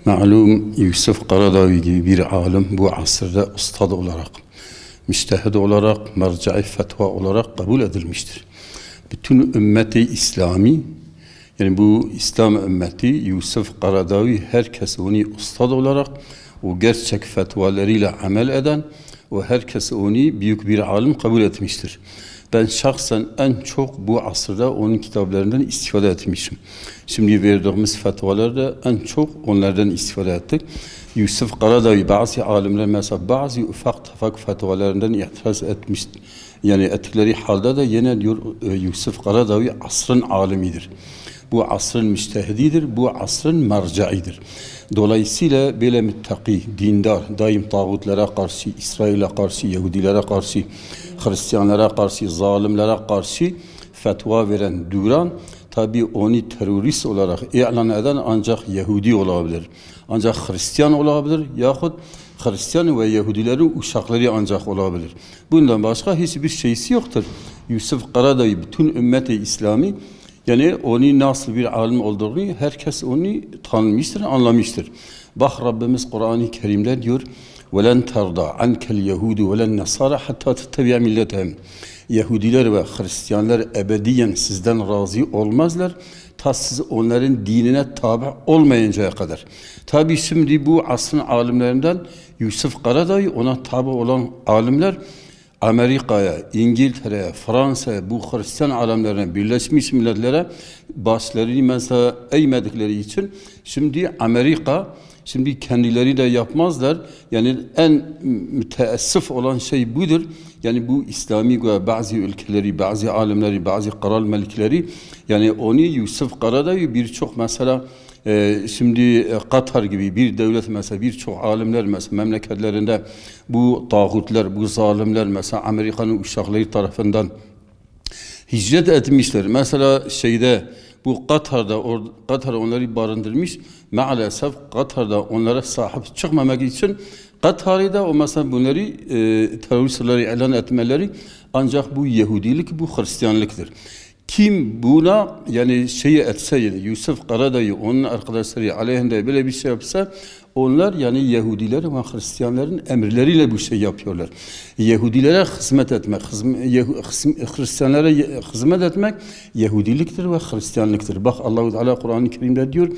Malum Yusuf Qaradavi gibi bir alim bu asırda ustad olarak, müçtehid olarak, merca'i fetva olarak kabul edilmiştir. Bütün ümmeti İslami, yani bu İslam ümmeti Yusuf Qaradavi herkes onu ustad olarak, o gerçek fetvalarıyla amel eden, o herkes onu büyük bir alim kabul etmiştir. Ben şahsen en çok bu asırda onun kitaplarından istifade etmişim. Şimdi verdiğimiz fetvalarda en çok onlardan istifade ettik. Yusuf Qaradavi bazı alimler mesela bazı ufak tefek fetvalarından itiraz etmiş. Yani ettikleri halde de yine diyor Yusuf Qaradavi asrın alimidir. Bu asrın müçtehididir, bu asrın mercaidir. Dolayısıyla böyle müttaki, dindar, daim tağutlara karşı, İsrail'e karşı, Yahudilere karşı, Hristiyanlara karşı, zalimlere karşı fetva veren Duran, tabi onu terörist olarak ilan eden ancak Yahudi olabilir. Ancak Hristiyan olabilir yahut Hristiyan ve Yahudilerin uşakları ancak olabilir. Bundan başka hiçbir şeysi yoktur. Yusuf Qaradavi bütün ümmeti İslami, yani onu nasıl bir alim olduğunu herkes onu tanımıştır, anlamıştır. Bak Rabbimiz Kur'an-ı Kerim'de diyor: وَلَنْ تَرْضَى عَنْكَ الْيَهُودُ وَلَنْ نَصَارَ حَتَّى تَتَّبِعَ مِلَّتَهُمْ. Yahudiler ve Hristiyanlar ebediyen sizden razı olmazlar, ta siz onların dinine tabi olmayıncaya kadar. Tabi şimdi bu asrın alimlerinden Yusuf Qaradavi, ona tabi olan alimler Amerika'ya, İngiltere'ye, Fransa'ya, bu Hristiyan alemlerine, Birleşmiş Milletler'e başlarını mesela eğmedikleri için şimdi Amerika, şimdi kendileri de yapmazlar. Yani en müteessif olan şey budur. Yani bu İslami bazı ülkeleri, bazı alimleri, bazı kral melikleri, yani onu Yusuf Qaradavi birçok mesela şimdi Katar gibi bir devlet mesela birçok alimler mesela memleketlerinde bu tağutlar, bu zalimler mesela Amerika'nın uşakları tarafından hicret etmişler. Mesela şeyde bu Katar onları barındırmış. Maalesef Katar'da onlara sahip çıkmamak için Katar'da o mesela bunları teröristleri ilan etmeleri ancak bu Yahudilik, bu Hristiyanlıktır. Kim buna yani şeyi etse, yani Yusuf Qaradavi onun arkadaşları aleyhinde böyle bir şey yapsa, onlar yani Yahudiler ve Hristiyanların emirleriyle bu şey yapıyorlar. Yahudilere hizmet etmek, Hristiyanlara hizmet etmek Yahudiliktir ve Hristiyanlıktır. Bak Allah-u Teala Kur'an-ı Kerim'de diyor: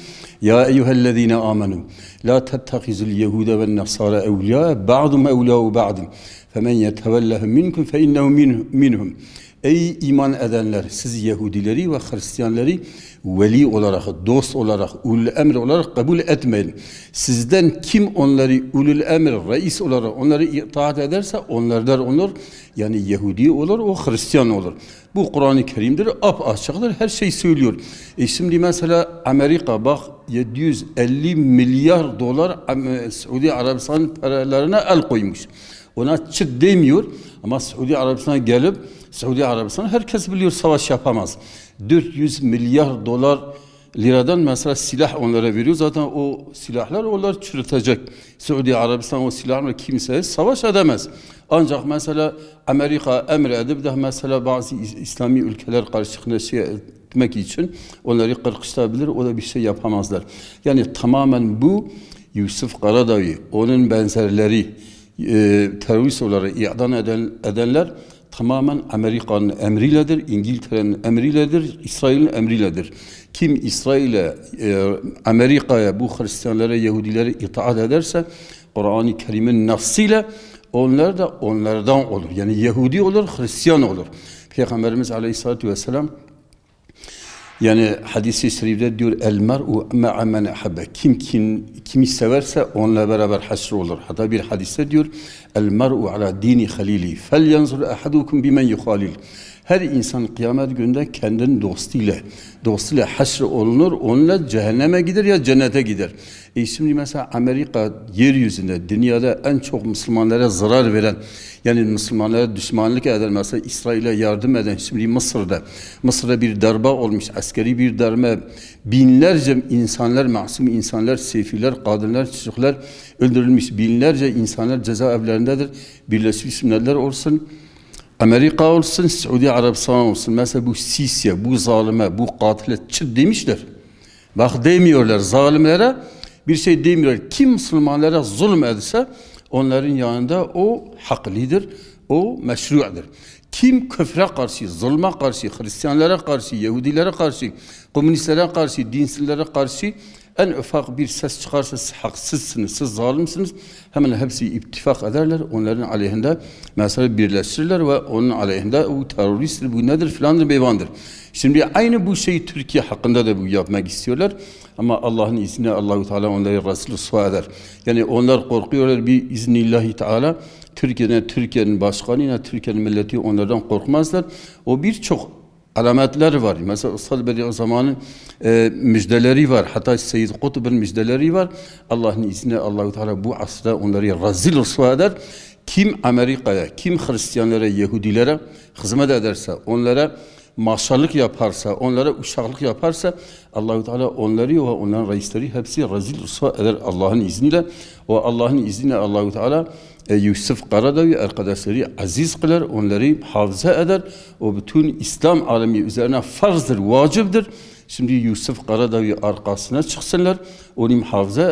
Ya eyyühellezine amenu la tettehizul yehude ve nasara evliya ba'dum evlâ'u ba'dum femen yetevellehum minkum fe innehu minhum. Ey iman edenler, siz Yahudileri ve Hristiyanları veli olarak, dost olarak, ulul emr olarak kabul etmeyin. Sizden kim onları ulul emr, reis olarak onları itaat ederse onlardan olur. Yani Yahudi olur, o Hristiyan olur. Bu Kur'an-ı Kerim'dir, açıktır, her şey söylüyor. Şimdi mesela Amerika bak 750 milyar dolar Suudi Arabistan paralarına el koymuş. Ona çıt demiyor ama Suudi Arabistan'a gelip Suudi Arabistan herkes biliyor savaş yapamaz. 400 milyar dolar liradan mesela silah onlara veriyor. Zaten o silahlar onlar çürütecek. Suudi Arabistan o silahla kimseye savaş edemez. Ancak mesela Amerika emredip de mesela bazı İslami ülkeler karşısında şey etmek için onları kırkıştırabilir. O da bir şey yapamazlar. Yani tamamen bu Yusuf Qaradavi, onun benzerleri terörist olarak idam edenler tamamen Amerika'nın emriyledir, İngiltere'nin emriyledir, İsrail'in emriyledir. Kim İsrail'e, Amerika'ya, bu Hristiyanlara, Yahudilere itaat ederse Kur'an-ı Kerim'in nasıyla onlar da onlardan olur. Yani Yahudi olur, Hristiyan olur. Peygamberimiz Aleyhisselatü Vesselam yani hadis-i şerifte diyor: el mer'u ma'a men ahabbe. Kimi severse onunla beraber haşr olur. Hatta bir hadiste diyor: el mer'u ala dini halili felyanzur ahadukum bimen yuhalil. Her insan kıyamet gününde kendinin dostuyla haşr olunur. Onunla cehenneme gider ya cennete gider. Şimdi mesela Amerika yeryüzünde, dünyada en çok Müslümanlara zarar veren, yani Müslümanlara düşmanlık eden, mesela İsrail'e yardım eden, şimdi Mısır'da bir darbe olmuş, askeri bir darbe, binlerce insanlar, masum insanlar, sefiller, kadınlar, çocuklar öldürülmüş, binlerce insanlar cezaevlerindedir. Birleşmiş Milletler olsun, Amerika olsun, Suudi Arabistan olsun, mesela bu Sisi'ye, bu zalime, bu katile çıt demişler. Bak demiyorlar zalimlere, Bir şey demiyorlar. Kim Müslümanlara zulüm ederse onların yanında o haklidir, o meşru'dur. Kim küfre karşı, zulme karşı, Hristiyanlara karşı, Yahudilere karşı, komünistlere karşı, dinsizlere karşı en ufak bir ses çıkarsa siz haksızsınız, siz zalimsiniz. Hemen hepsi ittifak ederler. Onların aleyhinde mesela birleştirirler ve onun aleyhinde o teröristtir, bu nedir filandır, beyvandır. Şimdi aynı bu şeyi Türkiye hakkında da bu yapmak istiyorlar. Ama Allah'ın izniyle Allahu Teala onları Resulü rüsva eder. Yani onlar korkuyorlar bir iznillahi Teala. Türkiye'nin başkanı, Türkiye'nin milleti onlardan korkmazlar. O birçok alametler var. Mesela Ustad Bediüzzaman zamanın müjdeleri var. Hatta Seyyid Kutub'un müjdeleri var. Allah'ın izniyle Allahu Teala bu asırda onları rezil rüsva eder. Kim Amerika'ya, kim Hristiyanlara, Yahudilere hizmet ederse, onlara maşallık yaparsa, onlara uşaklık yaparsa Allahu Teala onları ve onların reisleri hepsi rezil rüsva eder Allah'ın izniyle. O Allah'ın izniyle Allahu Teala Yusuf Qaradavi arkadaşları aziz kılar, onları hafıza eder. O bütün İslam alemi üzerine farzdır, vaciptir. Şimdi Yusuf Qaradavi arkasına çıksınlar, onu muhafaza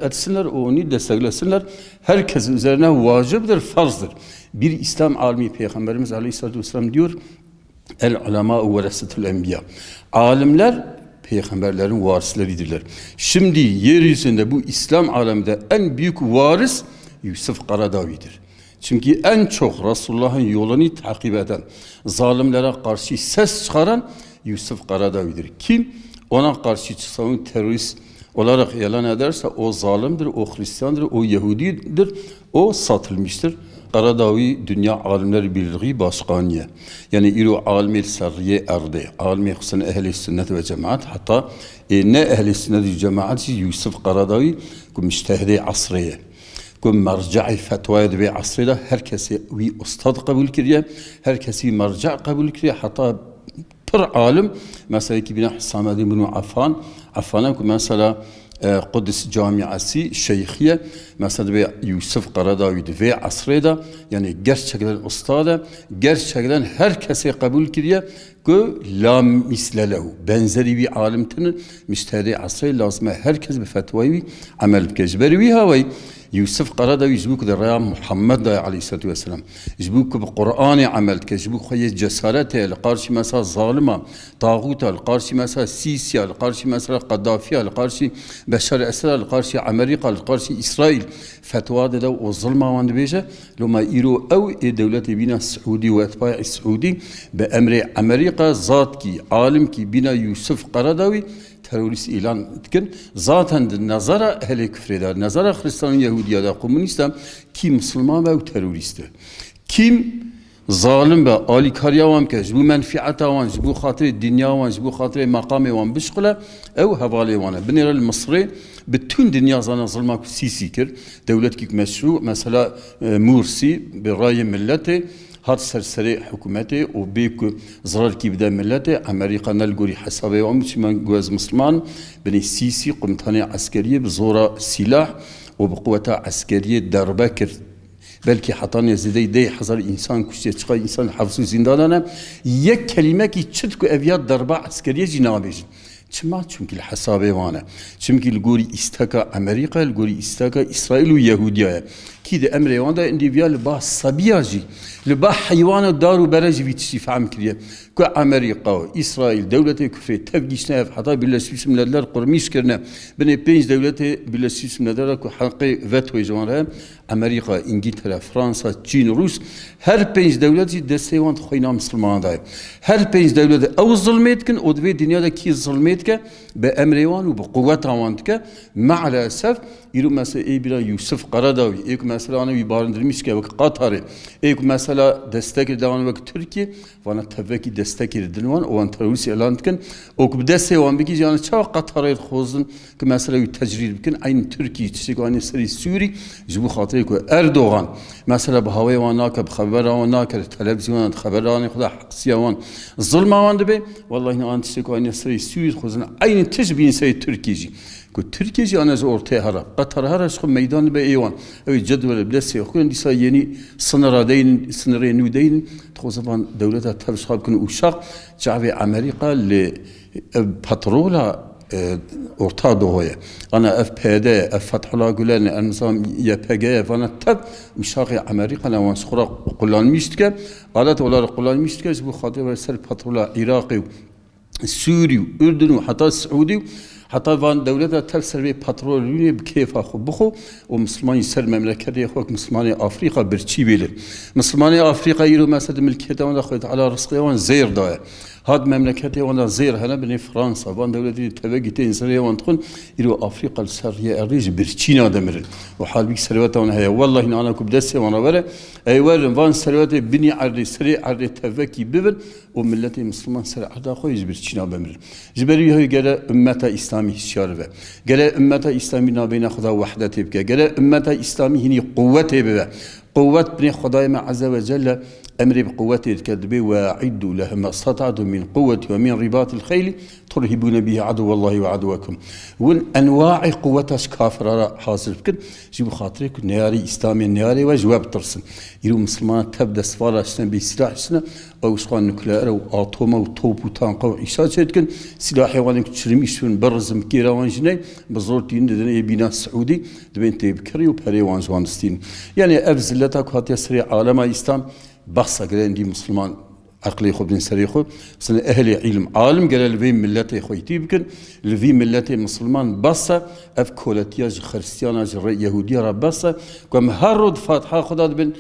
etsinler, onu desteklesinler. Herkes üzerine vaciptir, farzdır. Bir İslam alemi Peygamberimiz Aleyhisselatü Vesselam diyor, El ulema veresetul enbiya. Alimler peygamberlerin varisleridirler. Şimdi yeryüzünde bu İslam aleminde en büyük varis Yusuf Qaradavi'dir. Çünkü en çok Resulullah'ın yolunu takip eden, zalimlere karşı ses çıkaran Yusuf Qaradavi'dir. Kim ona karşı çıksa, onu terörist olarak ilan ederse o zalimdir, o Hristiyandır, o Yahudidir, o satılmıştır. Qaradavi Dünya Alimleri Birliği Başkanı'ya. Yani İro alimi sarriye erdi. Alimi kısın ehli sünnet ve cemaat. Hatta ne ehli sünnet ve cemaat Yusuf Qaradavi müştehidi asriye. Merca'i fetvaya ve asrida herkesi bir ustad kabul kiriye. Herkesi merca kabul kiriye. Hatta bir alim mesela ki bina Hüsamedi bin Affan'a mesela Kudüs Camiası Şeyhiye mesela ve Yusuf Qaradavi'di ve asreda yani gerçekten ustada gerçekten herkese kabul kiriye ki la misle lehu benzeri bir alimtinin müştehidi asrı lazım herkes bir fetvayı amel kecberi ve havayı Yusuf Qaradavi jibuk da Raya Muhammed da Aleyhisselatü Vesselam jibuk bi Kur'an'ı amel ke jibuk khoye cesarete karşı mesela zalima tağuta karşı mesela Sisi karşı mesela Kaddafi karşı Beşar Esad karşı Amerika karşı İsrail fetva da o zulma vandı beje luma iro ev devleti bina Suudi ve etba'i Suudi be emri Amerika zat ki alim ki bina Yusuf Qaradavi terörist ilan etkin. Zaten nazara ehli küfreder. Nazara Hristiyan, Yahudi ya da komünist kim Müslüman ve teröristi. Kim zalim ve alikariya van ki bu menfiata van, bu hatırı dünya van, bu hatırı makamı van bişkule ev havale van. Binirel Mısri bütün dünya zana zulmak sisikir. Devlet ki meşru mesela Mursi bir rayi milleti هر سرسری حکومتی و بیک زرار کی بده ملت امریکا نلگوری حسابه و آموزش من جواز مسلمان بنی سیسی قمتانی عسکری بزورا سلاح و بقوة عسکری دربه کرد belki hatanı zide hazar insan kuşte çıkan insan hafızı zindana یک kelime ki çıtku eviyat darba askeriye cinabejin çima çünkü hesabı vana çünkü gori istaka Amerika gori istaka İsrail ve Yahudiye ki de emre vanda indiviyal bah sabiyaji le bah hayvan daru beraji vitişi faham kiriye ku Amerika İsrail devleti küfre tevgişne hatta Birleşmiş Milletler kurmuş kirne beni 5 devleti Birleşmiş Milletler ku hakkı veto jwanra Amerika, İngiltere, Fransa, Çin, Rus her 5 devleti desteği khoyna Müslüman da. Her 5 devleti ev zulmetkin o dve dünyadaki zulmetke be emrevan ve be kuvvet avantke maalesef İru mesela bir Yusuf Qaradavi, ilk mesela onu bir barındırmış ki Katar'ı, ilk mesela destek devam ve Türkiye, bana tabii ki destek edildiğinden o an terörist ilan etken, o bu desteği olan bir kişi yani çok Katar'ı xozun ki mesela bir tecrübe etken aynı Türkiye çizik aynı seri Suriye, bu hatırı ki Erdoğan mesela bu havaya ve nakab haber ve nakab televizyon haberlerini kadar haksıyavan zulmavandı be, vallahi an çizik aynı seri Suriye xozun aynı tecrübe seri Türkiye'ci. Ki Türkiye'ci anazı ortaya harap. Katar haraşkı meydanı be eyvan. Evet cedveli bilesi yokun. Disa yeni sınıra deyin, sınıra yeni deyin. O zaman devlete tavşabkın uşak. Çavi Amerika le patrola orta doğuya. Ana ev pede, ev Fethullah Gülen, nizam YPG falan tab müşahı Amerika ne vansıra kullanmıştı ki, alet olarak kullanmıştı ki bu hatıra ve sel patrola Irak'ı, Suriye, Ürdün, hatta Suudi, hatta van devlete tefsir ve patrolünü keyfa xo bxo o Müslüman ser memleketi xo Müslüman Afrika bir çi bilir. Müslüman Afrika yürü mesela mülkiyeti onda xo ala rızkı van zehir daye. هاد مملكتي وانا زير هنا بني فرنسا وان دولتي تبقيتي انسانيه وانتقل الى افريقيا السريه الريج برشينا دمرن وحال بيك سروات وانا هي والله ان انا كبدسي وانا ولا اي ور وان سروات بني عري سري عري تفكي ببل وملتي مسلمان سر عدا خويز برشينا بمر جبري هي قال امه اسلامي شاربه قال امه اسلامي بين خدا وحدته بك قال امه اسلامي هني قوته بها قوه بني خداي عز وجل أمري بقوته الكذبة وأعدوا لهم ما استطعتم من قوة ومن رباط الخيل ترهبون به عدو الله وعدوكم وان أنواع قوتش كافرة حاصل فكر جيبوا خاطرك نياري إسلامي نياري وجواب ترسن يرو مسلمان تبدأ سفارة سنة بسلاح سنة أو سخان نكلار أو أطومة وطوب وطانقة وإشارة شدكن سلاح يوانك تشرميش من برز مكيرا وانجني بزور دين دنيا بنا السعودي دبين تيبكري وبري وانجوانستين يعني أفزلتك هاتي سريع عالم إسلام بحث قال دي مسلمان عقلي خو بن سريخو سنة أهل علم عالم قال لفي ملتي خويتي بكن لفي ملتي مسلمان بس أف كولاتياج خريستيانا يهودية بس كم هرد فاتحة خدا بن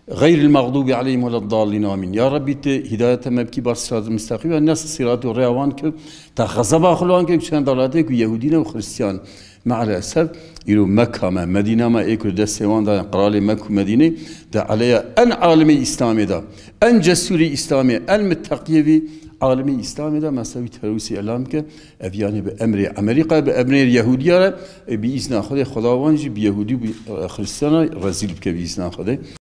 غير المغضوب عليهم ولا الضالين آمين يا ربي هداية مبكي بالصراط المستقيم الناس الصراط الريوان ك تخزب أخلوان ك شان دولاتك يهودين وخريستيان مع الأسف يلو مكة ما مدينة ما إيكل دستوان دا قرالي مكة مدينة دا عليها أن عالمي إسلامي دا أن جسوري إسلامي أن متقيبي عالمي إسلامي دا مساوي تروسي إعلام ك أفياني بأمر أمريكا بأمر اليهودية بإذن خدا خداوانجي بيهودي بخريستيانا رزيل بك بإذن خدا